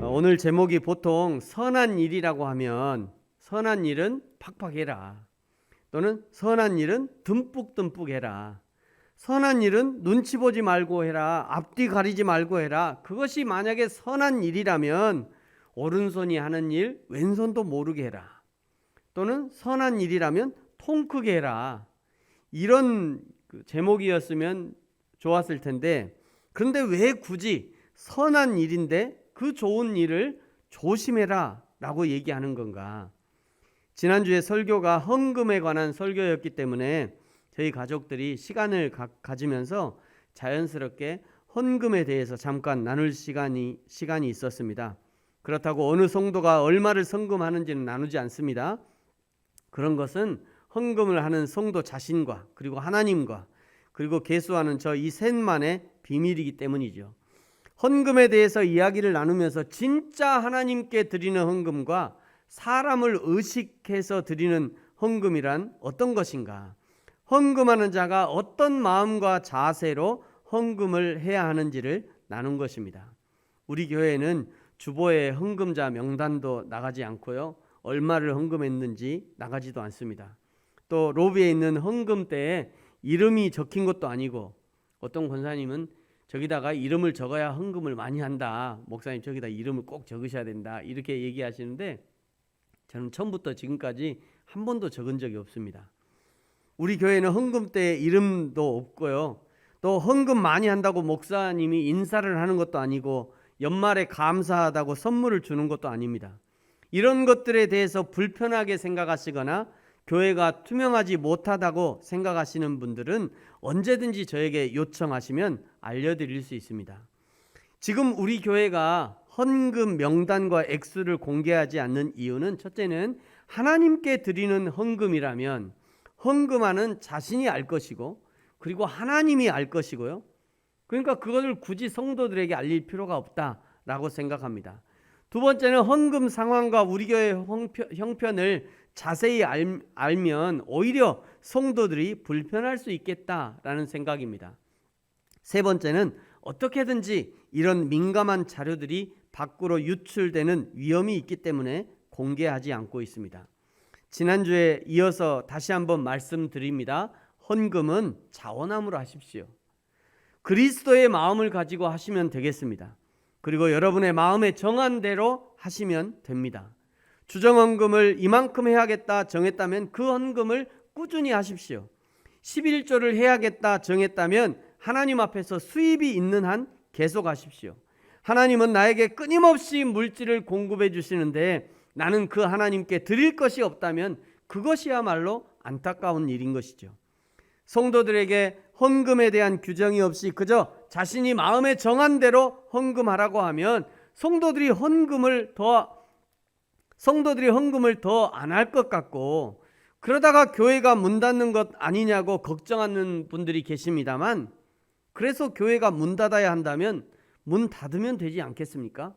오늘 제목이 보통 선한 일이라고 하면 선한 일은 팍팍 해라, 또는 선한 일은 듬뿍듬뿍 해라, 선한 일은 눈치 보지 말고 해라, 앞뒤 가리지 말고 해라. 그것이 만약에 선한 일이라면 오른손이 하는 일 왼손도 모르게 해라, 또는 선한 일이라면 통 크게 해라. 이런 제목이었으면 좋았을 텐데, 그런데 왜 굳이 선한 일인데 그 좋은 일을 조심해라 라고 얘기하는 건가? 지난주에 설교가 헌금에 관한 설교였기 때문에 저희 가족들이 시간을 가지면서 자연스럽게 헌금에 대해서 잠깐 나눌 시간이 있었습니다. 그렇다고 어느 성도가 얼마를 헌금하는지는 나누지 않습니다. 그런 것은 헌금을 하는 성도 자신과 그리고 하나님과 그리고 계수하는 저 이 셋만의 비밀이기 때문이죠. 헌금에 대해서 이야기를 나누면서 진짜 하나님께 드리는 헌금과 사람을 의식해서 드리는 헌금이란 어떤 것인가, 헌금하는 자가 어떤 마음과 자세로 헌금을 해야 하는지를 나눈 것입니다. 우리 교회는 주보에 헌금자 명단도 나가지 않고요, 얼마를 헌금했는지 나가지도 않습니다. 또 로비에 있는 헌금대에 이름이 적힌 것도 아니고, 어떤 권사님은 저기다가 이름을 적어야 헌금을 많이 한다, 목사님 저기다 이름을 꼭 적으셔야 된다, 이렇게 얘기하시는데 저는 처음부터 지금까지 한 번도 적은 적이 없습니다. 우리 교회는 헌금대에 이름도 없고요, 또 헌금 많이 한다고 목사님이 인사를 하는 것도 아니고 연말에 감사하다고 선물을 주는 것도 아닙니다. 이런 것들에 대해서 불편하게 생각하시거나 교회가 투명하지 못하다고 생각하시는 분들은 언제든지 저에게 요청하시면 알려드릴 수 있습니다. 지금 우리 교회가 헌금 명단과 액수를 공개하지 않는 이유는, 첫째는 하나님께 드리는 헌금이라면 헌금하는 자신이 알 것이고, 그리고 하나님이 알 것이고요, 그러니까 그것을 굳이 성도들에게 알릴 필요가 없다라고 생각합니다. 두 번째는 헌금 상황과 우리 교회 형편을 자세히 알면 오히려 성도들이 불편할 수 있겠다라는 생각입니다. 세 번째는 어떻게든지 이런 민감한 자료들이 밖으로 유출되는 위험이 있기 때문에 공개하지 않고 있습니다. 지난주에 이어서 다시 한번 말씀드립니다. 헌금은 자원함으로 하십시오. 그리스도의 마음을 가지고 하시면 되겠습니다. 그리고 여러분의 마음에 정한 대로 하시면 됩니다. 주정헌금을 이만큼 해야겠다 정했다면 그 헌금을 꾸준히 하십시오. 11조를 해야겠다 정했다면 하나님 앞에서 수입이 있는 한 계속 하십시오. 하나님은 나에게 끊임없이 물질을 공급해 주시는데 나는 그 하나님께 드릴 것이 없다면 그것이야말로 안타까운 일인 것이죠. 성도들에게 헌금에 대한 규정이 없이 그저 자신이 마음에 정한 대로 헌금하라고 하면 성도들이 헌금을 더 안 할 것 같고, 그러다가 교회가 문 닫는 것 아니냐고 걱정하는 분들이 계십니다만, 그래서 교회가 문 닫아야 한다면 문 닫으면 되지 않겠습니까?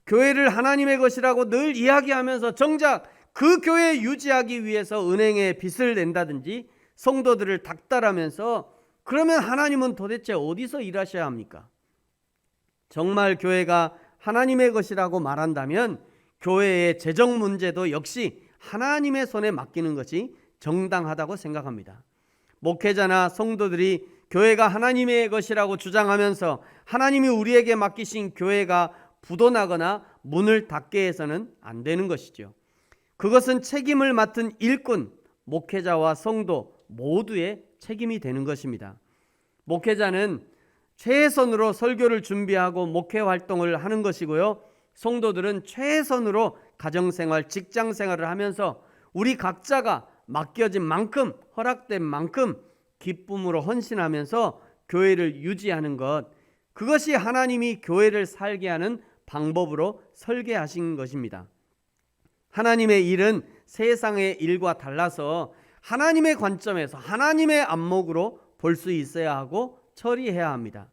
교회를 하나님의 것이라고 늘 이야기하면서 정작 그 교회 유지하기 위해서 은행에 빚을 낸다든지 성도들을 닥달하면서, 그러면 하나님은 도대체 어디서 일하셔야 합니까? 정말 교회가 하나님의 것이라고 말한다면 교회의 재정 문제도 역시 하나님의 손에 맡기는 것이 정당하다고 생각합니다. 목회자나 성도들이 교회가 하나님의 것이라고 주장하면서 하나님이 우리에게 맡기신 교회가 부도나거나 문을 닫게 해서는 안 되는 것이죠. 그것은 책임을 맡은 일꾼, 목회자와 성도 모두의 책임이 되는 것입니다. 목회자는 최선으로 설교를 준비하고 목회 활동을 하는 것이고요, 성도들은 최선으로 가정생활, 직장생활을 하면서 우리 각자가 맡겨진 만큼, 허락된 만큼 기쁨으로 헌신하면서 교회를 유지하는 것, 그것이 하나님이 교회를 살게 하는 방법으로 설계하신 것입니다. 하나님의 일은 세상의 일과 달라서 하나님의 관점에서 하나님의 안목으로 볼 수 있어야 하고 처리해야 합니다.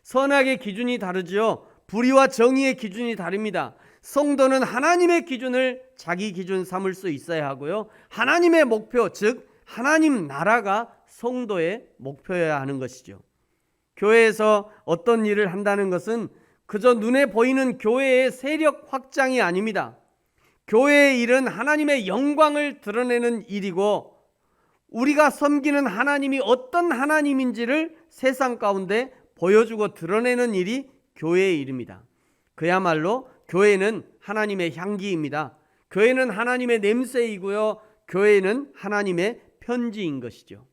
선악의 기준이 다르지요. 불의와 정의의 기준이 다릅니다. 성도는 하나님의 기준을 자기 기준 삼을 수 있어야 하고요, 하나님의 목표, 즉 하나님 나라가 성도의 목표여야 하는 것이죠. 교회에서 어떤 일을 한다는 것은 그저 눈에 보이는 교회의 세력 확장이 아닙니다. 교회의 일은 하나님의 영광을 드러내는 일이고 우리가 섬기는 하나님이 어떤 하나님인지를 세상 가운데 보여주고 드러내는 일이 교회의 일입니다. 그야말로 교회는 하나님의 향기입니다. 교회는 하나님의 냄새이고요. 교회는 하나님의 편지인 것이죠.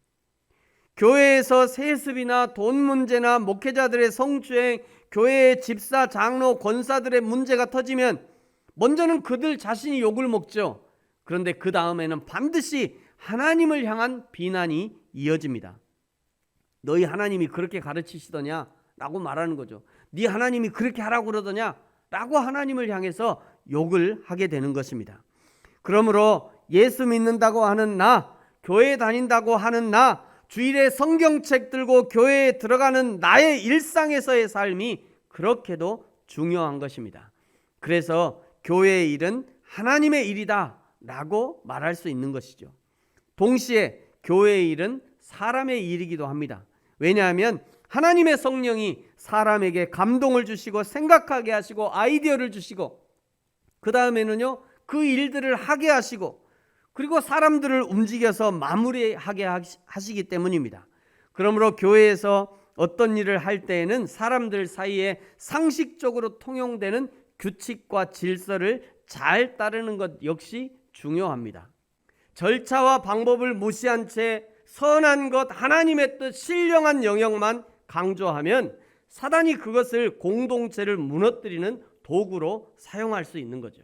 교회에서 세습이나 돈 문제나 목회자들의 성추행, 교회의 집사, 장로, 권사들의 문제가 터지면 먼저는 그들 자신이 욕을 먹죠. 그런데 그 다음에는 반드시 하나님을 향한 비난이 이어집니다. 너희 하나님이 그렇게 가르치시더냐? 라고 말하는 거죠. 네 하나님이 그렇게 하라고 그러더냐? 라고 하나님을 향해서 욕을 하게 되는 것입니다. 그러므로 예수 믿는다고 하는 나, 교회 다닌다고 하는 나, 주일에 성경책 들고 교회에 들어가는 나의 일상에서의 삶이 그렇게도 중요한 것입니다. 그래서 교회의 일은 하나님의 일이다 라고 말할 수 있는 것이죠. 동시에 교회의 일은 사람의 일이기도 합니다. 왜냐하면 하나님의 성령이 사람에게 감동을 주시고 생각하게 하시고 아이디어를 주시고 그 다음에는요 그 일들을 하게 하시고 그리고 사람들을 움직여서 마무리하게 하시기 때문입니다. 그러므로 교회에서 어떤 일을 할 때에는 사람들 사이에 상식적으로 통용되는 규칙과 질서를 잘 따르는 것 역시 중요합니다. 절차와 방법을 무시한 채 선한 것, 하나님의 뜻, 신령한 영역만 강조하면 사단이 그것을 공동체를 무너뜨리는 도구로 사용할 수 있는 거죠.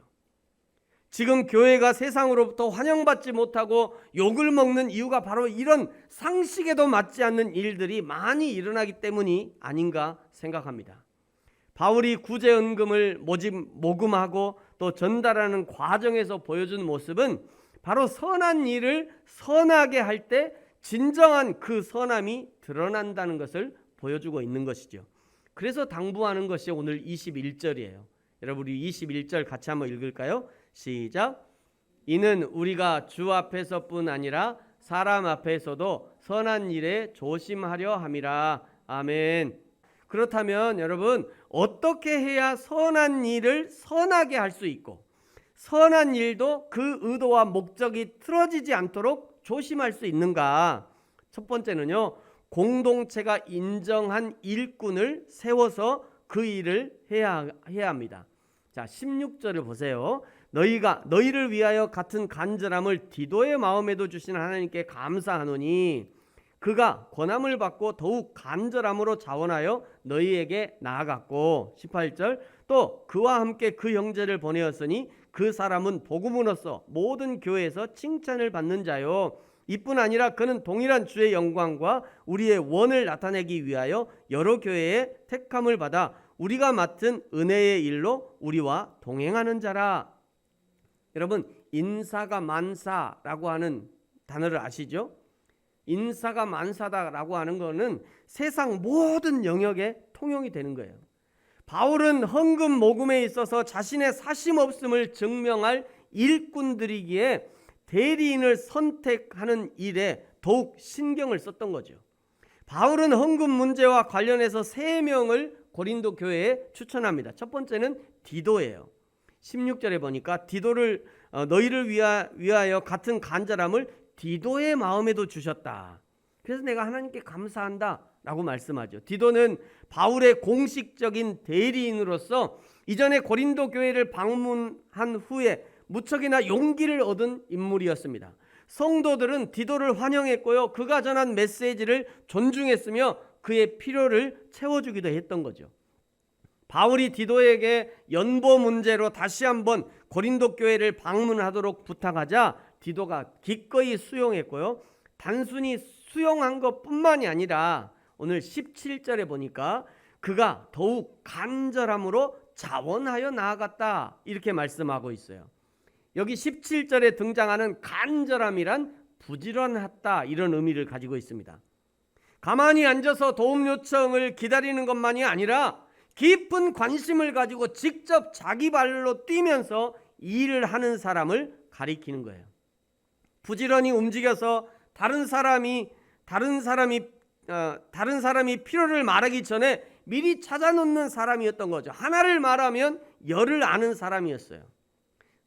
지금 교회가 세상으로부터 환영받지 못하고 욕을 먹는 이유가 바로 이런 상식에도 맞지 않는 일들이 많이 일어나기 때문이 아닌가 생각합니다. 바울이 구제연금을 모금하고 또 전달하는 과정에서 보여준 모습은 바로 선한 일을 선하게 할 때 진정한 그 선함이 드러난다는 것을 보여주고 있는 것이죠. 그래서 당부하는 것이 오늘 21절이에요. 여러분 우리 21절 같이 한번 읽을까요? 시작. 이는 우리가 주 앞에서뿐 아니라 사람 앞에서도 선한 일에 조심하려 함이라. 아멘. 그렇다면 여러분 어떻게 해야 선한 일을 선하게 할 수 있고 선한 일도 그 의도와 목적이 틀어지지 않도록 조심할 수 있는가? 첫 번째는요, 공동체가 인정한 일꾼을 세워서 그 일을 해야 합니다. 자, 16절을 보세요. 너희를 위하여 같은 간절함을 디도의 마음에도 주신 하나님께 감사하노니 그가 권함을 받고 더욱 간절함으로 자원하여 너희에게 나아갔고 18절 또 그와 함께 그 형제를 보내었으니 그 사람은 복음으로써 모든 교회에서 칭찬을 받는 자요 이뿐 아니라 그는 동일한 주의 영광과 우리의 원을 나타내기 위하여 여러 교회의 택함을 받아 우리가 맡은 은혜의 일로 우리와 동행하는 자라. 여러분 인사가 만사라고 하는 단어를 아시죠? 인사가 만사다라고 하는 것은 세상 모든 영역에 통용이 되는 거예요. 바울은 헌금 모금에 있어서 자신의 사심없음을 증명할 일꾼들이기에 대리인을 선택하는 일에 더욱 신경을 썼던 거죠. 바울은 헌금 문제와 관련해서 3명을 고린도 교회에 추천합니다. 첫 번째는 디도예요. 16절에 보니까 디도를 너희를 위하여 같은 간절함을 디도의 마음에도 주셨다. 그래서 내가 하나님께 감사한다 라고 말씀하죠. 디도는 바울의 공식적인 대리인으로서 이전에 고린도 교회를 방문한 후에 무척이나 용기를 얻은 인물이었습니다. 성도들은 디도를 환영했고요, 그가 전한 메시지를 존중했으며 그의 필요를 채워주기도 했던 거죠. 바울이 디도에게 연보 문제로 다시 한번 고린도 교회를 방문하도록 부탁하자 디도가 기꺼이 수용했고요, 단순히 수용한 것뿐만이 아니라 오늘 17절에 보니까 그가 더욱 간절함으로 자원하여 나아갔다 이렇게 말씀하고 있어요. 여기 17절에 등장하는 간절함이란 부지런하다 이런 의미를 가지고 있습니다. 가만히 앉아서 도움 요청을 기다리는 것만이 아니라 깊은 관심을 가지고 직접 자기 발로 뛰면서 일을 하는 사람을 가리키는 거예요. 부지런히 움직여서 다른 사람이 다른 사람이 필요를 말하기 전에 미리 찾아놓는 사람이었던 거죠. 하나를 말하면 열을 아는 사람이었어요.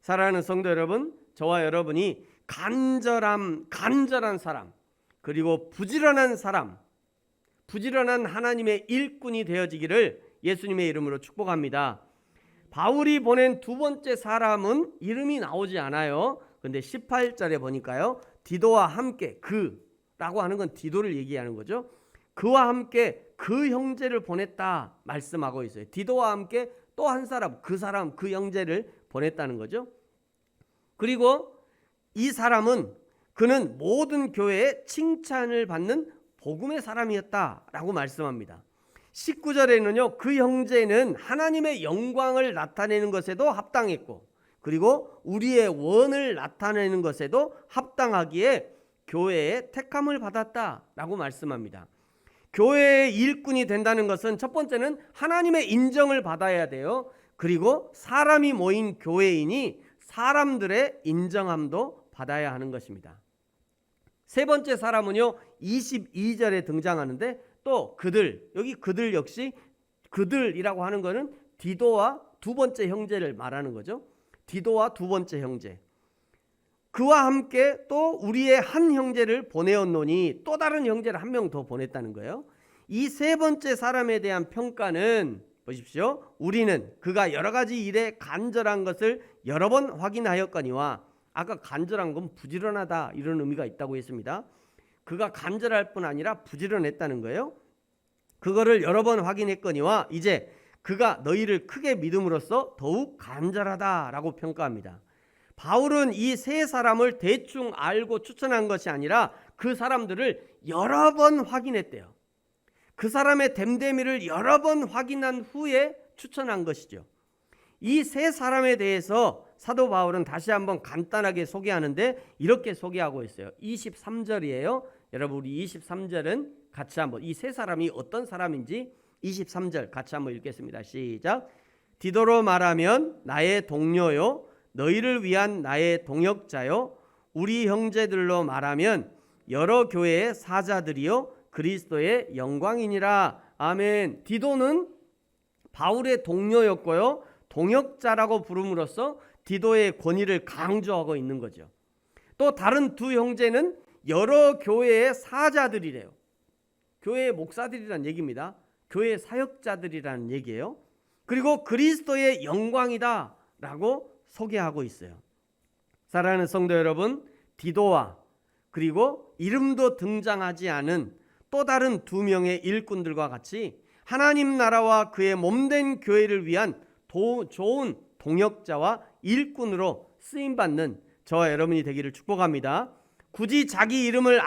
사랑하는 성도 여러분, 저와 여러분이 간절한 사람, 그리고 부지런한 사람, 부지런한 하나님의 일꾼이 되어지기를 예수님의 이름으로 축복합니다. 바울이 보낸 두 번째 사람은 이름이 나오지 않아요. 근데 18절에 보니까요, 디도와 함께, 그라고 하는 건 디도를 얘기하는 거죠. 그와 함께 그 형제를 보냈다 말씀하고 있어요. 디도와 함께 또 한 사람, 그 형제를 보냈다는 거죠. 그리고 이 사람은, 그는 모든 교회에 칭찬을 받는 복음의 사람이었다라고 말씀합니다. 19절에는요, 그 형제는 하나님의 영광을 나타내는 것에도 합당했고, 그리고 우리의 원을 나타내는 것에도 합당하기에 교회에 택함을 받았다라고 말씀합니다. 교회의 일꾼이 된다는 것은 첫 번째는 하나님의 인정을 받아야 돼요. 그리고 사람이 모인 교회이니 사람들의 인정함도 받아야 하는 것입니다. 세 번째 사람은요, 22절에 등장하는데, 또 여기 그들 역시, 그들이라고 하는 것은 디도와 두 번째 형제를 말하는 거죠. 디도와 두 번째 형제, 그와 함께 또 우리의 한 형제를 보내었노니, 또 다른 형제를 한 명 더 보냈다는 거예요. 이 세 번째 사람에 대한 평가는 보십시오. 우리는 그가 여러 가지 일에 간절한 것을 여러 번 확인하였거니와, 아까 간절한 건 부지런하다 이런 의미가 있다고 했습니다. 그가 간절할 뿐 아니라 부지런했다는 거예요. 그거를 여러 번 확인했거니와 이제 그가 너희를 크게 믿음으로써 더욱 간절하다라고 평가합니다. 바울은 이 세 사람을 대충 알고 추천한 것이 아니라 그 사람들을 여러 번 확인했대요. 그 사람의 됨됨이를 여러 번 확인한 후에 추천한 것이죠. 이 세 사람에 대해서 사도 바울은 다시 한번 간단하게 소개하는데 이렇게 소개하고 있어요. 23절이에요. 여러분, 우리 23절은 같이 한번, 이 세 사람이 어떤 사람인지 23절 같이 한번 읽겠습니다. 시작. 디도로 말하면 나의 동료요, 너희를 위한 나의 동역자요, 우리 형제들로 말하면 여러 교회의 사자들이요 그리스도의 영광이니라. 아멘. 디도는 바울의 동료였고요, 동역자라고 부름으로써 디도의 권위를 강조하고 있는 거죠. 또 다른 두 형제는 여러 교회의 사자들이래요. 교회의 목사들이란 얘기입니다. 교회 사역자들이라는 얘기예요. 그리고 그리스도의 영광이다 라고 소개하고 있어요. 사랑하는 성도 여러분, 디도와 그리고 이름도 등장하지 않은 또 다른 두 명의 일꾼들과 같이 하나님 나라와 그의 몸된 교회를 위한 좋은 동역자와 일꾼으로 쓰임받는 저와 여러분이 되기를 축복합니다. 굳이 자기 이름을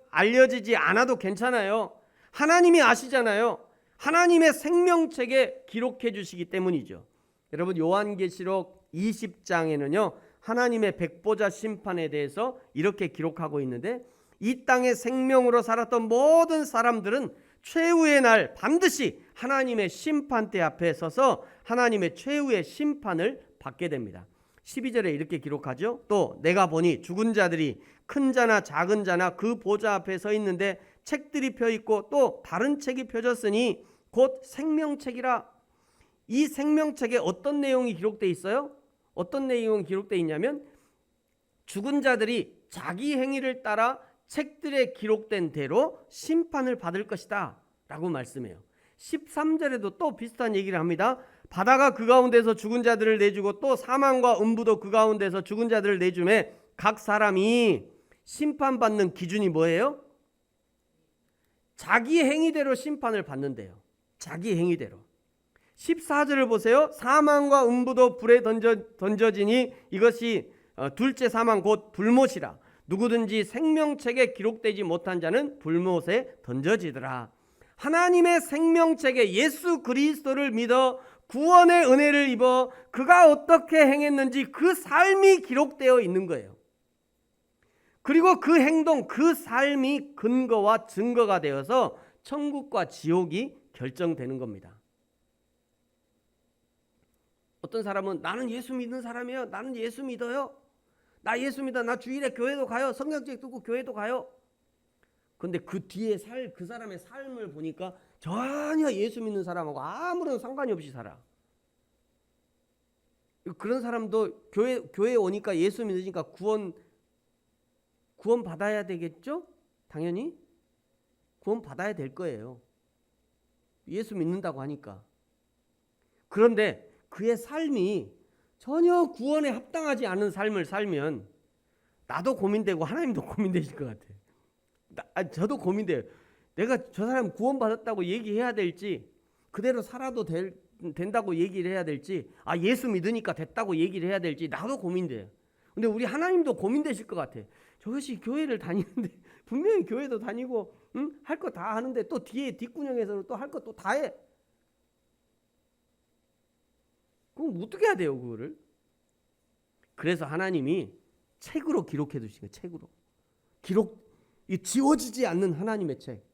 알려지지 않아도 괜찮아요. 하나님이 아시잖아요. 하나님의 생명책에 기록해 주시기 때문이죠. 여러분, 요한계시록 20장에는요 하나님의 백보자 심판에 대해서 이렇게 기록하고 있는데, 이 땅의 생명으로 살았던 모든 사람들은 최후의 날 반드시 하나님의 심판대 앞에 서서 하나님의 최후의 심판을 받게 됩니다. 12절에 이렇게 기록하죠. 또 내가 보니 죽은 자들이 큰 자나 작은 자나 그 보좌 앞에 서 있는데 책들이 펴 있고 또 다른 책이 펴졌으니 곧 생명책이라. 이 생명책에 어떤 내용이 기록되어 있어요? 어떤 내용이 기록되어 있냐면, 죽은 자들이 자기 행위를 따라 책들에 기록된 대로 심판을 받을 것이다 라고 말씀해요. 13절에도 또 비슷한 얘기를 합니다. 바다가 그 가운데서 죽은 자들을 내주고 또 사망과 음부도 그 가운데서 죽은 자들을 내주매 각 사람이 심판받는 기준이 뭐예요? 자기 행위대로 심판을 받는데요. 자기 행위대로. 14절을 보세요. 사망과 음부도 불에 던져지니 이것이 둘째 사망 곧 불못이라. 누구든지 생명책에 기록되지 못한 자는 불못에 던져지더라. 하나님의 생명책에 예수 그리스도를 믿어 구원의 은혜를 입어 그가 어떻게 행했는지 그 삶이 기록되어 있는 거예요. 그리고 그 행동, 그 삶이 근거와 증거가 되어서 천국과 지옥이 결정되는 겁니다. 어떤 사람은 나는 예수 믿는 사람이에요. 나는 예수 믿어요. 나 예수 믿어. 나 주일에 교회도 가요. 성경책 듣고 교회도 가요. 근데 그 뒤에 그 사람의 삶을 보니까 전혀 예수 믿는 사람하고 아무런 상관이 없이 살아. 그런 사람도 교회에 오니까 예수 믿으니까 구원 받아야 되겠죠? 당연히 구원 받아야 될 거예요. 예수 믿는다고 하니까. 그런데 그의 삶이 전혀 구원에 합당하지 않은 삶을 살면 나도 고민되고 하나님도 고민되실 것 같아요. 저도 고민돼요. 내가 저 사람 구원 받았다고 얘기해야 될지, 그대로 살아도 된다고 얘기를 해야 될지, 예수 믿으니까 됐다고 얘기를 해야 될지 나도 고민돼요. 근데 우리 하나님도 고민되실 것 같아. 저것이 교회를 다니는데 분명히 교회도 다니고 할 거 다 하는데 또 뒤에 뒷구녕에서는 또 할 거 또 다 해. 그럼 어떻게 해야 돼요, 그거를? 그래서 하나님이 책으로 기록해 두신 거예요. 책으로. 이 지워지지 않는 하나님의 책.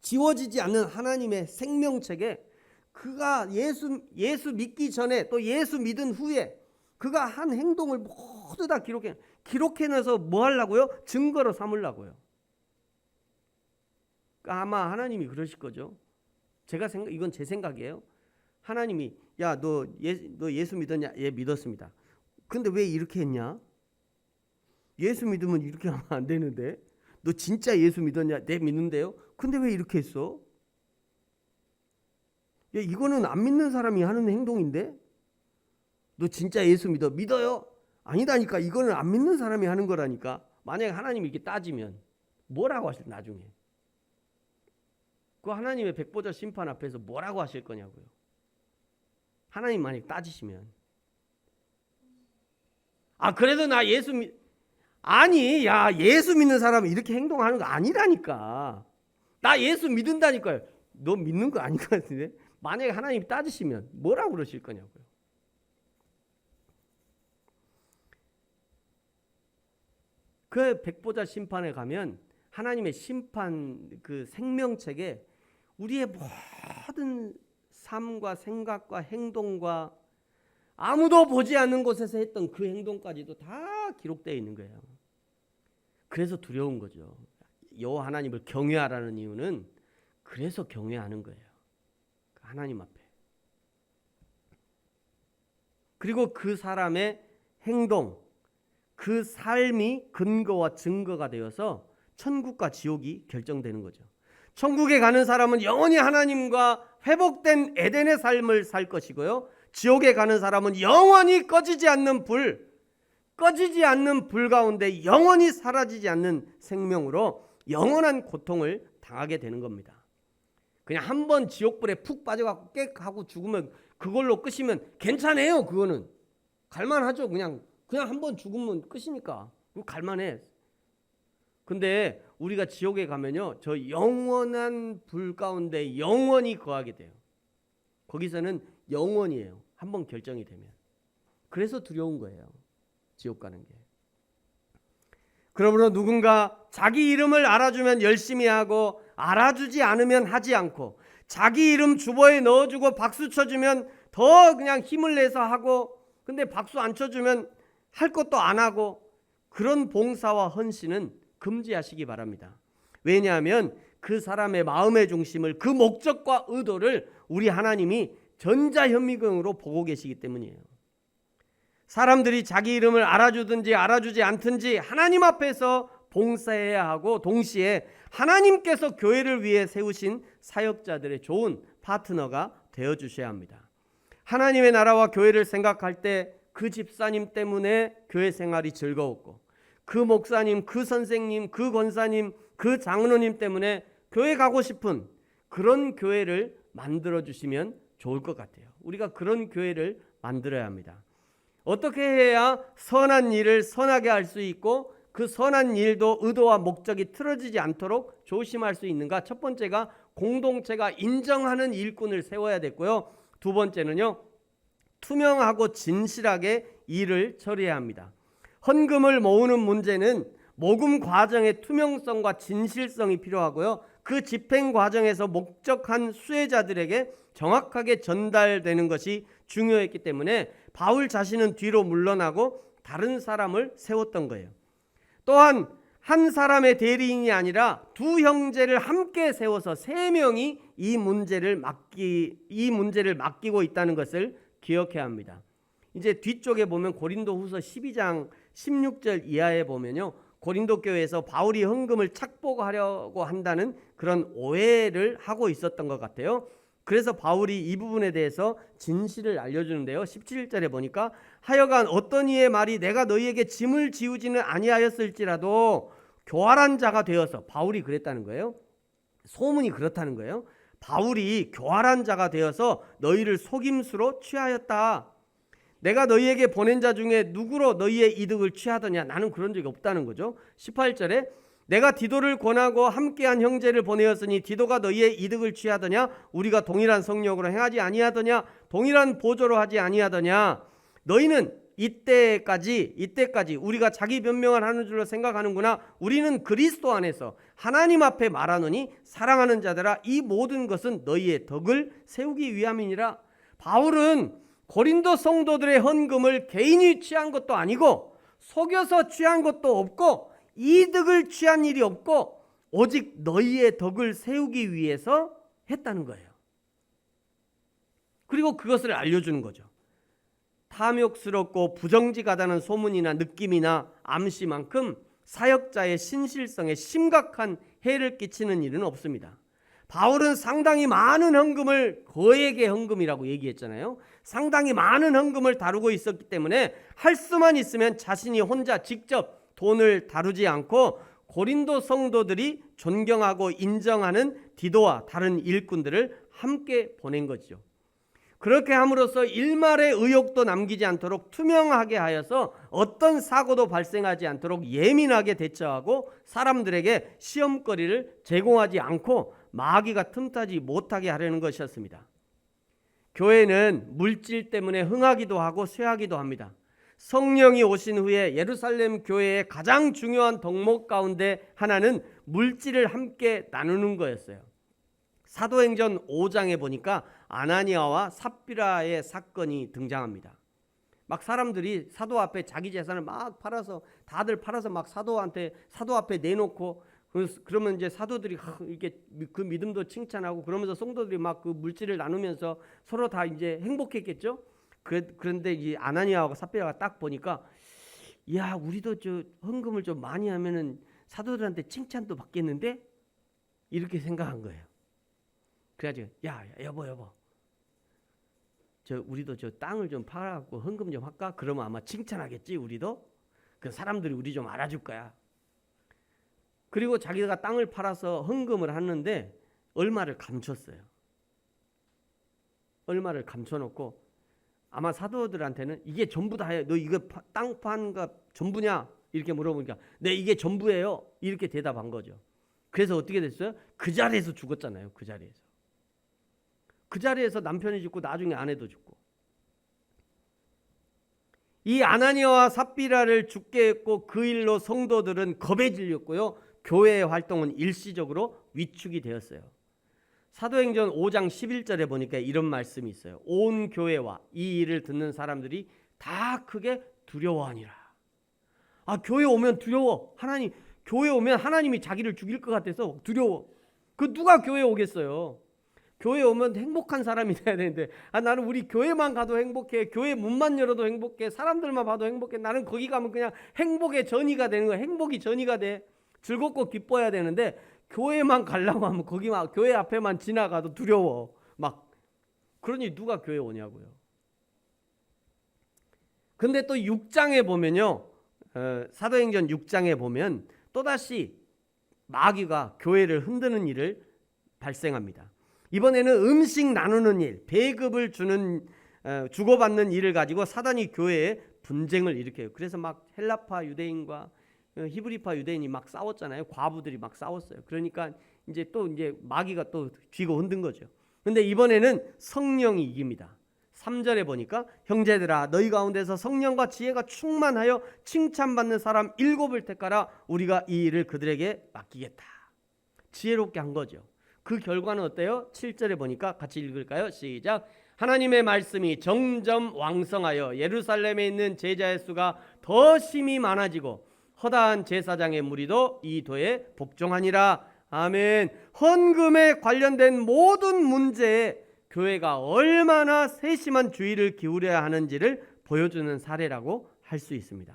지워지지 않는 하나님의 생명책에 그가 예수 믿기 전에 또 예수 믿은 후에 그가 한 행동을 모두 다 기록해놔서 뭐 하려고요? 증거로 삼으려고요. 그러니까 아마 하나님이 그러실 거죠. 이건 제 생각이에요. 하나님이 너 예수 믿었냐? 예, 믿었습니다. 근데 왜 이렇게 했냐? 예수 믿으면 이렇게 하면 안 되는데. 너 진짜 예수 믿었냐? 네, 믿는데요. 근데 왜 이렇게 했어? 야, 이거는 안 믿는 사람이 하는 행동인데? 너 진짜 예수 믿어요? 아니다니까. 이거는 안 믿는 사람이 하는 거라니까. 만약에 하나님이 이렇게 따지면 뭐라고 하실 나중에? 그 하나님의 백보자 심판 앞에서 뭐라고 하실 거냐고요. 하나님 만약 따지시면. 그래도 나 예수 믿는 사람은 이렇게 행동하는 거 아니라니까. 나 예수 믿는다니까요. 너 믿는 거 아닌 것 같은데? 만약에 하나님이 따지시면 뭐라고 그러실 거냐고요. 그 백보자 심판에 가면 하나님의 심판 그 생명책에 우리의 모든 삶과 생각과 행동과 아무도 보지 않는 곳에서 했던 그 행동까지도 다 기록되어 있는 거예요. 그래서 두려운 거죠. 여호와 하나님을 경외하라는 이유는 그래서 경외하는 거예요. 하나님 앞에. 그리고 그 사람의 행동, 그 삶이 근거와 증거가 되어서 천국과 지옥이 결정되는 거죠. 천국에 가는 사람은 영원히 하나님과 회복된 에덴의 삶을 살 것이고요. 지옥에 가는 사람은 영원히 꺼지지 않는 불 가운데 영원히 사라지지 않는 생명으로 영원한 고통을 당하게 되는 겁니다. 그냥 한번 지옥불에 푹 빠져갖고 깨하고 죽으면 그걸로 끝이면 괜찮아요. 그거는 갈만하죠. 그냥 한번 죽으면 끝이니까 그거 갈만해. 근데 우리가 지옥에 가면요, 저 영원한 불 가운데 영원히 거하게 돼요. 거기서는 영원이에요. 한번 결정이 되면. 그래서 두려운 거예요, 지옥 가는 게. 그러므로 누군가 자기 이름을 알아주면 열심히 하고 알아주지 않으면 하지 않고, 자기 이름 주보에 넣어주고 박수 쳐주면 더 그냥 힘을 내서 하고, 근데 박수 안 쳐주면 할 것도 안 하고, 그런 봉사와 헌신은 금지하시기 바랍니다. 왜냐하면 그 사람의 마음의 중심을, 그 목적과 의도를 우리 하나님이 전자현미경으로 보고 계시기 때문이에요. 사람들이 자기 이름을 알아주든지 알아주지 않든지 하나님 앞에서 봉사해야 하고, 동시에 하나님께서 교회를 위해 세우신 사역자들의 좋은 파트너가 되어주셔야 합니다. 하나님의 나라와 교회를 생각할 때 그 집사님 때문에 교회 생활이 즐거웠고, 그 목사님, 그 선생님, 그 권사님, 그 장로님 때문에 교회 가고 싶은 그런 교회를 만들어주시면 좋을 것 같아요. 우리가 그런 교회를 만들어야 합니다. 어떻게 해야 선한 일을 선하게 할 수 있고 그 선한 일도 의도와 목적이 틀어지지 않도록 조심할 수 있는가? 첫 번째가 공동체가 인정하는 일꾼을 세워야 됐고요. 두 번째는요, 투명하고 진실하게 일을 처리해야 합니다. 헌금을 모으는 문제는 모금 과정의 투명성과 진실성이 필요하고요. 그 집행 과정에서 목적한 수혜자들에게 정확하게 전달되는 것이 중요했기 때문에 바울 자신은 뒤로 물러나고 다른 사람을 세웠던 거예요. 또한 한 사람의 대리인이 아니라 두 형제를 함께 세워서 세 명이 이 문제를 맡기고 있다는 것을 기억해야 합니다. 이제 뒤쪽에 보면 고린도후서 12장 16절 이하에 보면요, 고린도 교회에서 바울이 헌금을 착복하려고 한다는 그런 오해를 하고 있었던 것 같아요. 그래서 바울이 이 부분에 대해서 진실을 알려주는데요. 17절에 보니까 하여간 어떤 이의 말이 내가 너희에게 짐을 지우지는 아니하였을지라도 교활한 자가 되어서, 바울이 그랬다는 거예요. 소문이 그렇다는 거예요. 바울이 교활한 자가 되어서 너희를 속임수로 취하였다. 내가 너희에게 보낸 자 중에 누구로 너희의 이득을 취하더냐? 나는 그런 적이 없다는 거죠. 18절에 내가 디도를 권하고 함께한 형제를 보내었으니 디도가 너희의 이득을 취하더냐? 우리가 동일한 성령으로 행하지 아니하더냐? 동일한 보조로 하지 아니하더냐? 너희는 이때까지 우리가 자기 변명을 하는 줄로 생각하는구나. 우리는 그리스도 안에서 하나님 앞에 말하노니 사랑하는 자들아, 이 모든 것은 너희의 덕을 세우기 위함이니라. 바울은 고린도 성도들의 헌금을 개인이 취한 것도 아니고 속여서 취한 것도 없고 이득을 취한 일이 없고 오직 너희의 덕을 세우기 위해서 했다는 거예요. 그리고 그것을 알려주는 거죠. 탐욕스럽고 부정직하다는 소문이나 느낌이나 암시만큼 사역자의 신실성에 심각한 해를 끼치는 일은 없습니다. 바울은 상당히 많은 헌금을, 거액의 헌금이라고 얘기했잖아요. 상당히 많은 헌금을 다루고 있었기 때문에 할 수만 있으면 자신이 혼자 직접 돈을 다루지 않고 고린도 성도들이 존경하고 인정하는 디도와 다른 일꾼들을 함께 보낸 거죠. 그렇게 함으로써 일말의 의혹도 남기지 않도록 투명하게 하여서 어떤 사고도 발생하지 않도록 예민하게 대처하고 사람들에게 시험거리를 제공하지 않고 마귀가 틈타지 못하게 하려는 것이었습니다. 교회는 물질 때문에 흥하기도 하고 쇠하기도 합니다. 성령이 오신 후에 예루살렘 교회의 가장 중요한 덕목 가운데 하나는 물질을 함께 나누는 거였어요. 사도행전 5장에 보니까 아나니아와 삽비라의 사건이 등장합니다. 막 사람들이 사도 앞에 자기 재산을 막 팔아서, 다들 팔아서 막 사도 앞에 내놓고, 그러면 이제 사도들이 이렇게 그 믿음도 칭찬하고 그러면서 성도들이 막 그 물질을 나누면서 서로 다 이제 행복했겠죠. 그런데 이 아나니아와 삽비라가 딱 보니까, 야, 우리도 저 헌금을 좀 많이 하면은 사도들한테 칭찬도 받겠는데, 이렇게 생각한 거예요. 그래가지고 야 여보 저 우리도 저 땅을 좀 팔아갖고 헌금 좀 할까? 그러면 아마 칭찬하겠지. 우리도 그 사람들이 우리 좀 알아줄 거야. 그리고 자기가 땅을 팔아서 헌금을 하는데 얼마를 감췄어요. 얼마를 감춰놓고 아마 사도들한테는 이게 전부 다예요. 너 이거 땅 판 거 전부냐? 이렇게 물어보니까 네, 이게 전부예요. 이렇게 대답한 거죠. 그래서 어떻게 됐어요? 그 자리에서 죽었잖아요. 그 자리에서 남편이 죽고 나중에 아내도 죽고. 이 아나니아와 삽비라를 죽게 했고 그 일로 성도들은 겁에 질렸고요. 교회의 활동은 일시적으로 위축이 되었어요. 사도행전 5장 11절에 보니까 이런 말씀이 있어요. 온 교회와 이 일을 듣는 사람들이 다 크게 두려워하니라. 아, 교회 오면 두려워. 교회 오면 하나님이 자기를 죽일 것 같아서 두려워. 그 누가 교회 오겠어요? 교회 오면 행복한 사람이 돼야 되는데, 나는 우리 교회만 가도 행복해. 교회 문만 열어도 행복해. 사람들만 봐도 행복해. 나는 거기 가면 그냥 행복의 전이가 되는 거야. 행복이 전이가 돼. 즐겁고 기뻐야 되는데 교회만 가려고 하면 거기만, 교회 앞에만 지나가도 두려워. 막 그러니 누가 교회 오냐고요. 근데 또 6장에 보면요, 사도행전 6장에 보면 또다시 마귀가 교회를 흔드는 일을 발생합니다. 이번에는 음식 나누는 일, 배급을 주고받는 일을 가지고 사단이 교회에 분쟁을 일으켜요. 그래서 막 헬라파 유대인과 히브리파 유대인이 막 싸웠잖아요. 과부들이 막 싸웠어요. 그러니까 이제 마귀가 또 쥐고 흔든 거죠. 근데 이번에는 성령이 이깁니다. 3절에 보니까 형제들아, 너희 가운데서 성령과 지혜가 충만하여 칭찬받는 사람 7을 택하라. 우리가 이 일을 그들에게 맡기겠다. 지혜롭게 한 거죠. 그 결과는 어때요? 7절에 보니까 같이 읽을까요? 시작. 하나님의 말씀이 점점 왕성하여 예루살렘에 있는 제자의 수가 더 심히 많아지고 허다한 제사장의 무리도 이 도에 복종하니라. 아멘. 헌금에 관련된 모든 문제에 교회가 얼마나 세심한 주의를 기울여야 하는지를 보여주는 사례라고 할 수 있습니다.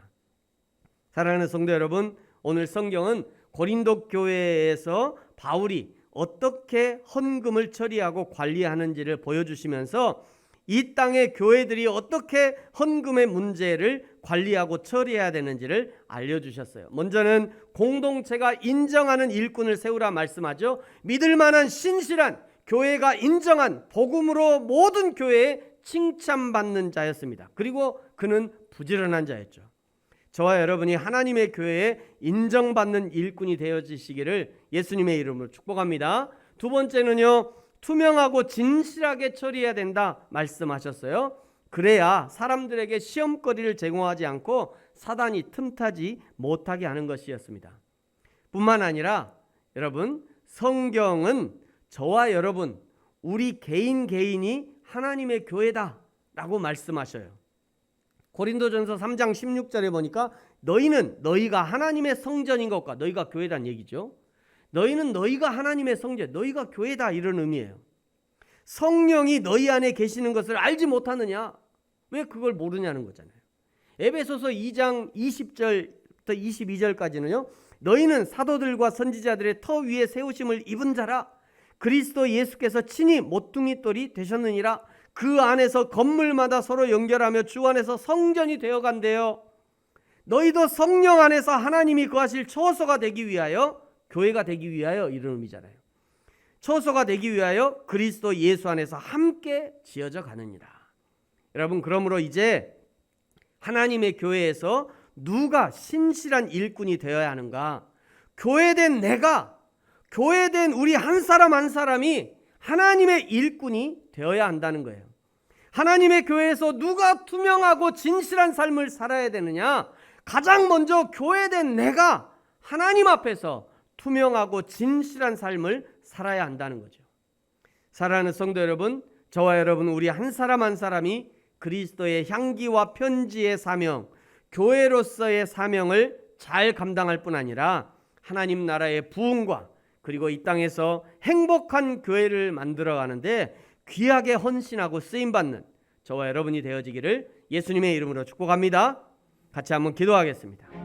사랑하는 성도 여러분, 오늘 성경은 고린도 교회에서 바울이 어떻게 헌금을 처리하고 관리하는지를 보여주시면서 이 땅의 교회들이 어떻게 헌금의 문제를 관리하고 처리해야 되는지를 알려주셨어요. 먼저는 공동체가 인정하는 일꾼을 세우라 말씀하죠. 믿을 만한 신실한 교회가 인정한 복음으로 모든 교회에 칭찬받는 자였습니다. 그리고 그는 부지런한 자였죠. 저와 여러분이 하나님의 교회에 인정받는 일꾼이 되어지시기를 예수님의 이름으로 축복합니다. 두 번째는요, 투명하고 진실하게 처리해야 된다 말씀하셨어요. 그래야 사람들에게 시험거리를 제공하지 않고 사단이 틈타지 못하게 하는 것이었습니다. 뿐만 아니라 여러분, 성경은 저와 여러분, 우리 개인이 하나님의 교회다 라고 말씀하셔요. 고린도전서 3장 16절에 보니까 너희가 하나님의 성전인 것과, 너희가 교회란 얘기죠. 너희가 하나님의 성전, 너희가 교회다, 이런 의미예요. 성령이 너희 안에 계시는 것을 알지 못하느냐? 왜 그걸 모르냐는 거잖아요. 에베소서 2장 20절부터 22절까지는요. 너희는 사도들과 선지자들의 터 위에 세우심을 입은 자라. 그리스도 예수께서 친히 모퉁이 돌이 되셨느니라. 그 안에서 건물마다 서로 연결하며 주 안에서 성전이 되어간대요. 너희도 성령 안에서 하나님이 거하실 처소가 되기 위하여, 교회가 되기 위하여, 이런 의미잖아요. 처소가 되기 위하여 그리스도 예수 안에서 함께 지어져 가느니라. 여러분, 그러므로 이제 하나님의 교회에서 누가 신실한 일꾼이 되어야 하는가? 교회된 내가, 교회된 우리 한 사람 한 사람이 하나님의 일꾼이 되어야 한다는 거예요. 하나님의 교회에서 누가 투명하고 진실한 삶을 살아야 되느냐? 가장 먼저 교회된 내가 하나님 앞에서 투명하고 진실한 삶을 살아야 한다는 거죠. 사랑하는 성도 여러분, 저와 여러분, 우리 한 사람 한 사람이 그리스도의 향기와 편지의 사명, 교회로서의 사명을 잘 감당할 뿐 아니라 하나님 나라의 부흥과 그리고 이 땅에서 행복한 교회를 만들어가는데 귀하게 헌신하고 쓰임받는 저와 여러분이 되어지기를 예수님의 이름으로 축복합니다. 같이 한번 기도하겠습니다.